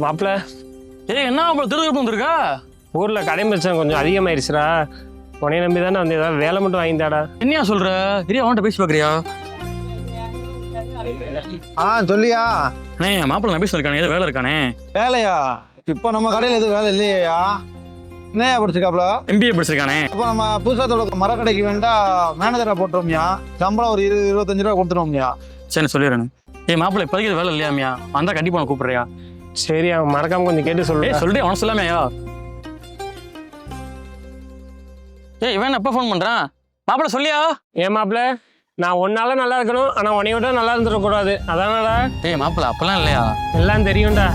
மாப்பிள்ள ஏய் என்ன மாப்பிள்ள திருப்பி வந்துருக்கா? ஊரில் கடை பிரச்சனை கொஞ்சம் அதிகமாயிருச்சுடா. உனைய நம்பி தானே வந்து ஏதாவது வேலை மட்டும் வாங்கிட்டாடா. என்னையா சொல்ற? இரியா அவன்கிட்ட பேசி பார்க்குறியா? சொல்லியா? அண்ணே மாப்பிள்ள நான் பேசிருக்கானே, ஏதோ வேலை இருக்கானே. வேலையா? இப்போ நம்ம கடையில் எதுவும் வேலை இல்லையா? என்னையா படிச்சிருக்காப்ல? MBA படிச்சிருக்கானே. அப்போ நம்ம புதுசாக மரக்கடைக்கு வேண்டா மேனேஜரை போட்டுருவோம்யா. சம்பளம் ஒரு 20-25 ரூபா கொடுத்துருவோம்யா. சரி சொல்லிடுறேன். ஏய் மாப்பிள்ள இப்போதைக்கு வேலை இல்லையாமியா? வந்தா கண்டிப்பா நான் கூப்பிடுறியா? சரி, அவன் மறக்காம கொஞ்சம் கேட்டு சொல்லு. சொல்லிட்டு அவனை சொல்லாமையா? ஏய் இவன் எப்போ ஃபோன் பண்றான்? மாப்பிள்ள சொல்லியா? ஏன் மாப்பிள்ள, நான் ஒன்னால நல்லா இருக்கணும், ஆனால் உனையோட நல்லா இருந்துடக்கூடாது. அதானடா? ஏய் மாப்பிள்ள அப்பெல்லாம் இல்லையா? எல்லாம் தெரியும்டா.